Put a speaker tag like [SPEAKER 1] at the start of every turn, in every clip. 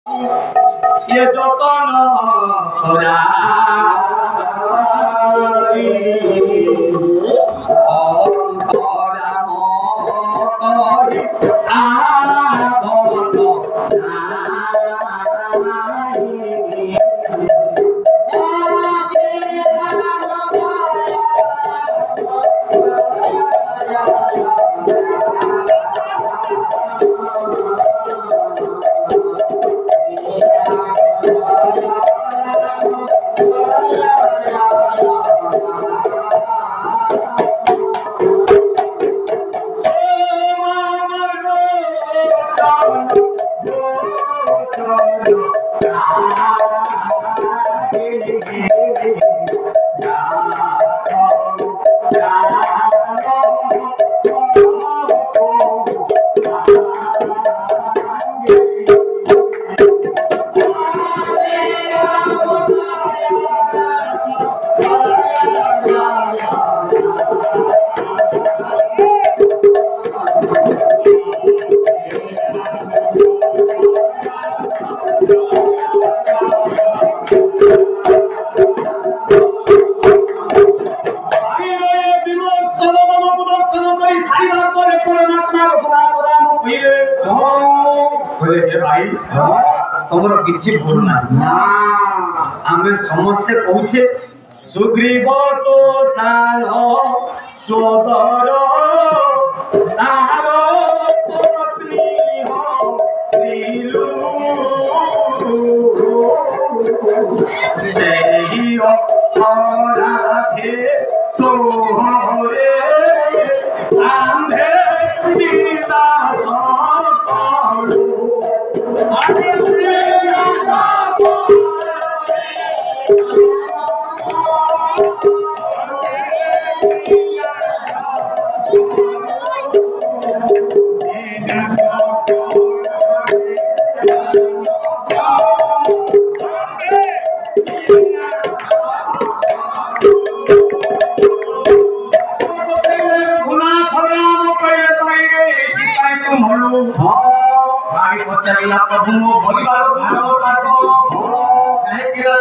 [SPEAKER 1] ये जतन कराई अंतराम कहि आबत तमर किछि भूल ना आमे समस्ते कहूचे सुग्रीव तो सान सोदर तार पत्नी हो श्रीलू सेही अक्षराधे सोहरे आंधे दीदा सकालू प्रभु मो परिवार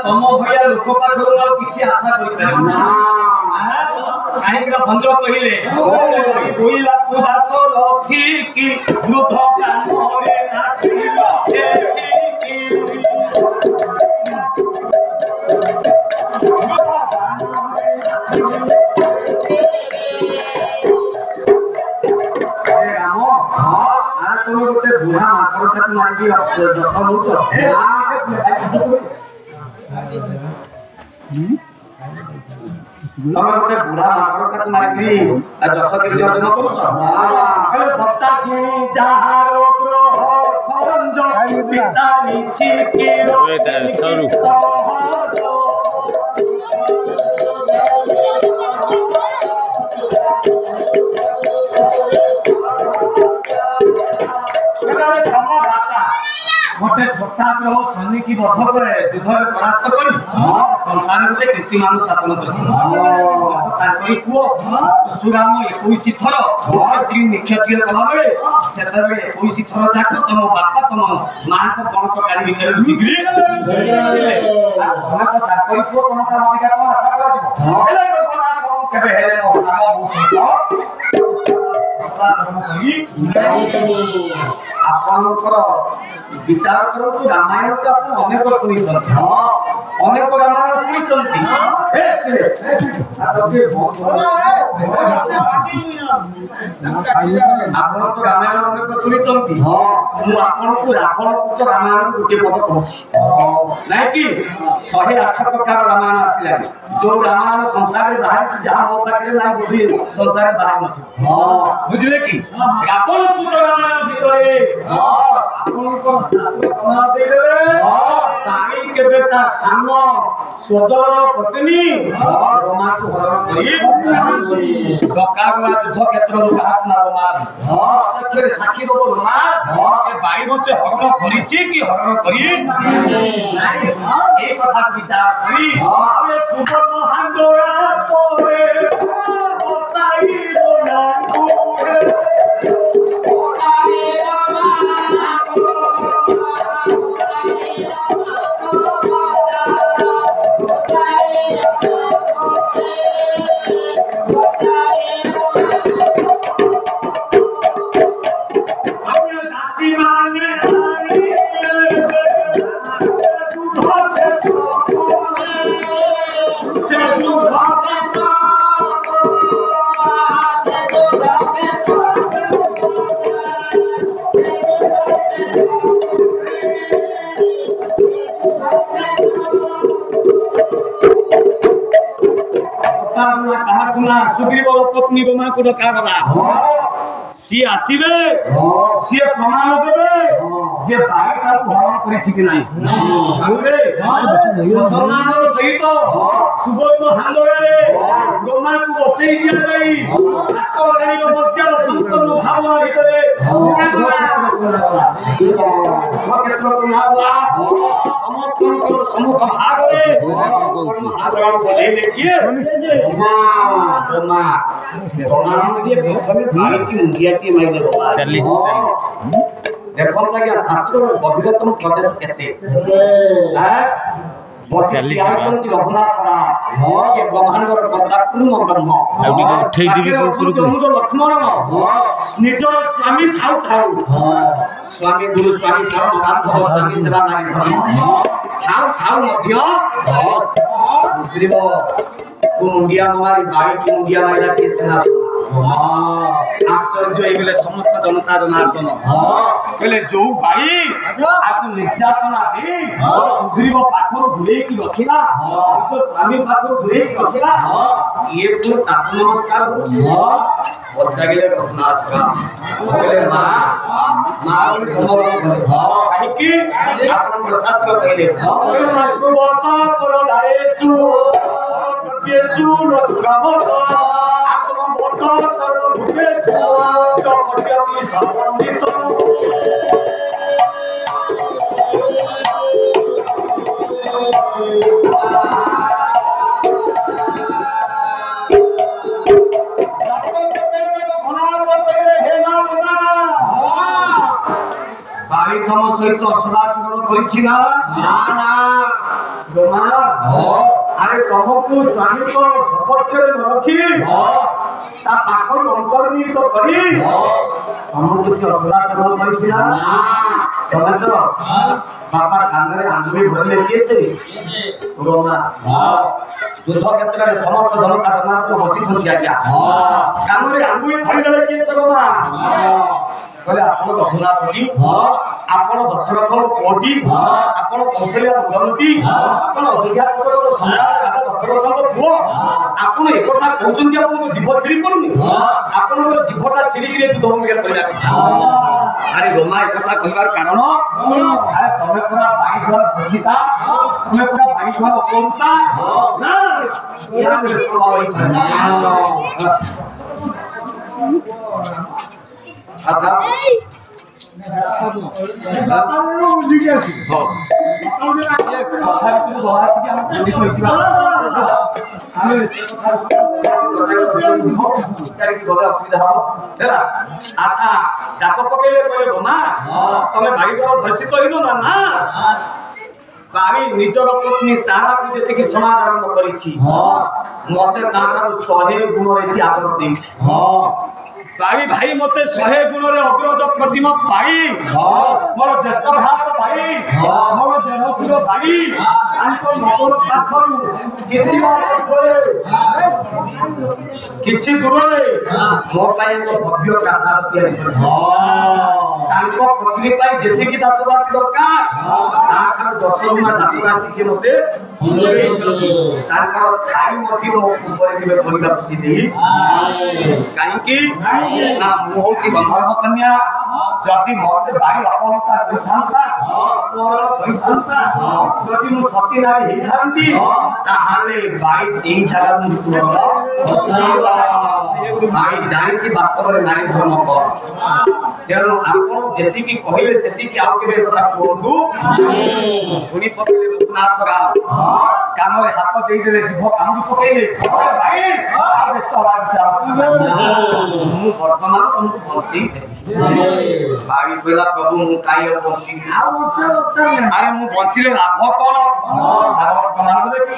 [SPEAKER 1] तम भैया लोक पाखर किसी आशा कर भंज कहले बोला दास रखी कि वृद्ध कामरे तुम गोटे बुढ़ा माकड़ खात मारिकी जस नौच तुम गोटे बुढ़ा माकड़ खात मारिकी जस कीर्ति अर्जन करुच भत्ता किणी जार ग्रह खरंज पिता निछि गोटे छोटा ग्रह शनि की बध करे युद्ध में परास्त कर संसार गोटे कीर्तिमान स्थापन कर पुओ परशुराम 21 थर निक्षत्रिय कला बेले से 21 थर जाक तुम बापा तुम माँ को गणतकारी भितर लुचिकी पुओ तुम कौन आशा कर आपणकर विचार करूँ रामायण तो आप अनेक शुणी अनेक रामायण शुणी आप रामायण अनेक शुणी आपको रावण पुत्र रामायण गोटे पद कहूँ ना कि 108 प्रकार रामायण आसला जो रामायण संसार बाहर जहाँ मो पाखे ना बोधी संसार बाहर न बुझे कि रावण पुत्र रामायण भितर सान स्वदर पत्नी रमा को हरण डकागला युद्ध क्षेत्र रमा साक्षी दब रमा बाई मते हरण कर कथा विचार करी सुवर्ण हांडोरा सुना सुग्रीवर पत्नी गोमा को डका गला सी आसीबे सी प्रमाण देबे जे भाई का हरण करिछि कि नाही आउरे सम्मान सहित सुबोध हांदरे गोमा को बसई दिया जाई आत्मगानी मर्यादा संपन्न भाव भितरे समस्त सम्मुख भागरे हाजर बोलेले किए गोमा गोमा के प्रथमे भाई की मुंडियाटी माइ देबो 40 देखो लगे शास्त्र गभीरतम प्रदेश केते रघुनाथ राम ये ब्रह्मांडर कर्ता पूर्ण ब्रह्म उठे दिबी लक्ष्मण निजर स्वामी थाउ थाउ स्वामी गुरु स्वामी धर्म बांधव स्वामी सेवा नारी धर्म थाउ थाउ मध्य सुग्रीव को मुंडिया मारी बाई की मुंडिया मारिला के सेना आश्चर्य एगले समस्त जनता जनार्दन कहले जो भाई आकु निर्यातना दे सुग्रीव पाखर घुरे की रखिला तो स्वामी पाखर घुरे की रखिला ये पुन ताप नमस्कार होछि बच्चा गेले रघुनाथ का कहले मां समरण करे काहे कि आपन शास्त्र कहले मातुवता पर धारेसु केसु लग्रामत सर्वभूतेषु च पश्यति समन्वितम् भाई तम सहित सदाचरण करिछि ना ना गोमा अरे तमको स्वामी को सपक्षरे न रखी ता पाखर अंतर्निहित करी समस्त सदाचरण करिछि ना तमे तो बापा कांगरे आंधुरी भरले किएसे गोमा युद्ध क्षेत्र में समस्त जनता जनार्दन बसी छन क्या कांगरे आंधुरी भरले किएसे गोमा कहले आपण रघुनाथ जी आपण दशरथ कोटी आपण कौशल्या नंदनटी आपण अधिकार सम्राट राजा दशरथ पुओ आपण एक कथा कहउछन आपण जीव छिड़ी पड़ुनी आपण जीवटा छिड़ी रे युद्ध भूमिका करला कथा अरे गोमा एक कथा कहबार कारण अरे तमे पूरा भाई घर खुशीता तमे पूरा भाई घर कोनता ना या मेरे स्वभाव आता अच्छा डाक पकेले कहले गोमा तमे भाई घर धर्षित होइनो ना भाई निजर पत्नी तारा को जति की समाज आरंभ करिछि मते तारा 100 गुण रे सी आदर देछि भाई भाई मते 100 गुण रे अग्रज प्रतिम भाई मोर ज्येष्ठ भात भाई मोर जनसिर भाई आंको नगर पाखरु किछि दूर रे मो पाए को भव्य कासा तयारी तांको पत्नी पाए जति की दासदासी दरकार ताकर 10 गुण दासदासी से मते ताकर छाई मती मो ऊपर के परिला खुशी देई काहे की ना मुहोची गंधर्व कन्या जदि मते भाई अपनता कइथांता तोर कइथांता जदि मु सती नारी हेथांती ताहाले भाई सेही जगह मु तोर भाई जानिछि वास्तव रे नारी धर्म को तेरो आपण जेति की कहिले सेति की आउ केबे कथा कोंतु सुनी पकेले रघुनाथ राम कान रे हाथ देई देले जीव कांदी पकेले भाई आबे सवाल जा मु वर्तमान तुमको बंची भाई बेला प्रभु मु काई बंची अरे मु बंचिले लाभ कोन भागवत प्रमाण देबे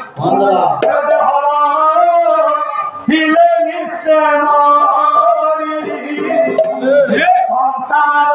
[SPEAKER 1] हिले निश्चय मोरी संसार